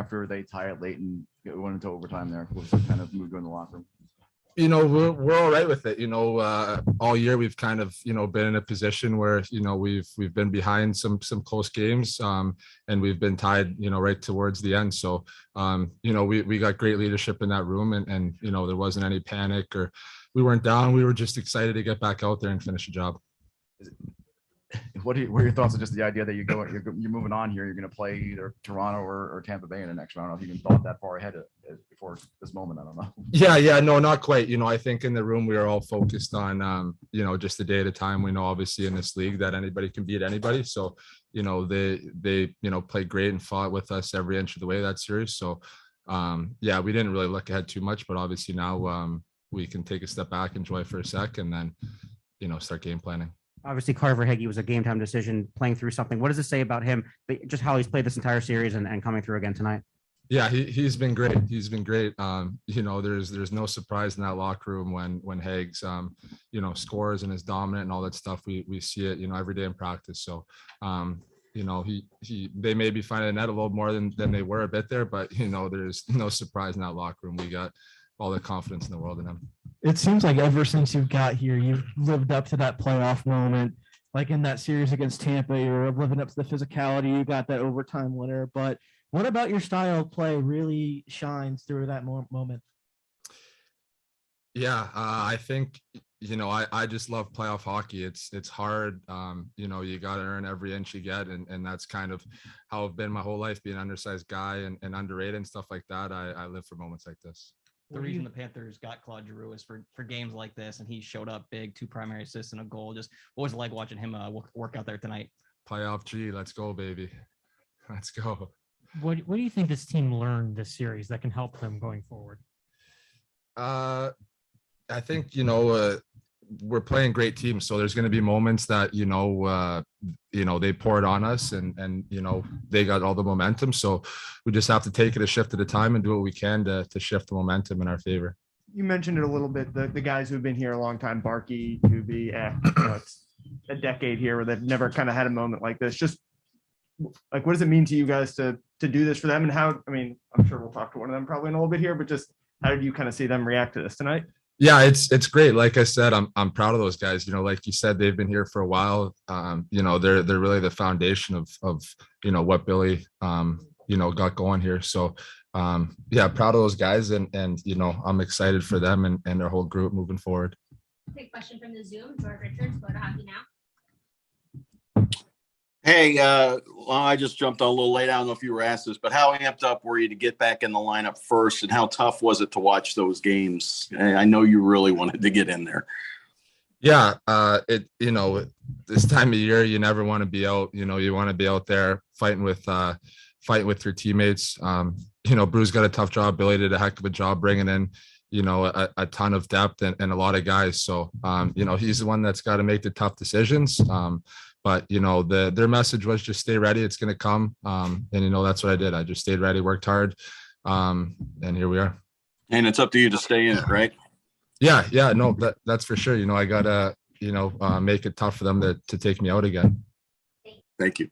after they tie it late and went into overtime there? What's the kind of mood in the locker room? We're all right with it. All year we've kind of, been in a position where, we've been behind some close games and we've been tied, right towards the end. So, we got great leadership in that room and, there wasn't any panic or we weren't down. We were just excited to get back out there and finish the job. What are your thoughts on just the idea that you're moving on here? You're going to play either Toronto or Tampa Bay in the next round. I don't know if you even thought that far ahead before this moment. I don't know. Yeah, no, not quite. I think in the room we were all focused on, just a day at a time. We know obviously in this league that anybody can beat anybody. So, they played great and fought with us every inch of the way of that series. So, we didn't really look ahead too much, but obviously now we can take a step back, enjoy for a sec, and then, start game planning. Obviously, Carter Verhaeghe was a game time decision, playing through something. What does it say about him, just how he's played this entire series and coming through again tonight? Yeah, he's been great. He's been great. There's no surprise in that locker room when Hags, scores and is dominant and all that stuff. We see it, every day in practice. So, they may be finding the net a little more than they were a bit there, but there's no surprise in that locker room. We got all the confidence in the world in him. It seems like ever since you've got here, you've lived up to that playoff moment. Like in that series against Tampa, you're living up to the physicality. You got that overtime winner. But what about your style of play really shines through that moment? Yeah, I think, I just love playoff hockey. It's hard. You got to earn every inch you get. And that's kind of how I've been my whole life, being an undersized guy and underrated and stuff like that. I live for moments like this. The reason the Panthers got Claude Giroux is for games like this, and he showed up big, 2 primary assists and a goal. Just what was it like watching him work out there tonight? Playoff G, let's go, baby. Let's go. What do you think this team learned this series that can help them going forward? I think, we're playing great teams. So there's going to be moments that, they pour it on us and they got all the momentum. So we just have to take it a shift at a time and do what we can to shift the momentum in our favor. You mentioned it a little bit, the guys who've been here a long time, Barkey, Kubi, it's a decade here where they've never kind of had a moment like this. Just like, what does it mean to you guys to do this for them? And how, I'm sure we'll talk to one of them probably in a little bit here, but just how did you kind of see them react to this tonight? Yeah, it's great. Like I said, I'm proud of those guys. Like you said, they've been here for a while. They're really the foundation of what Billy got going here. So proud of those guys and I'm excited for them and their whole group moving forward. Quick question from the Zoom, George Richards, Florida Hockey Now. Hey, I just jumped on a little late. I don't know if you were asked this, but how amped up were you to get back in the lineup first, and how tough was it to watch those games? I know you really wanted to get in there. Yeah, this time of year, you never want to be out. You want to be out there fighting with your teammates. Bruce got a tough job. Billy did a heck of a job bringing in, a ton of depth and a lot of guys. So, he's the one that's got to make the tough decisions. But, their message was just stay ready. It's going to come. And, that's what I did. I just stayed ready, worked hard. And here we are. And it's up to you to stay in it, right? Yeah. No, that's for sure. I got to, make it tough for them to take me out again. Thank you.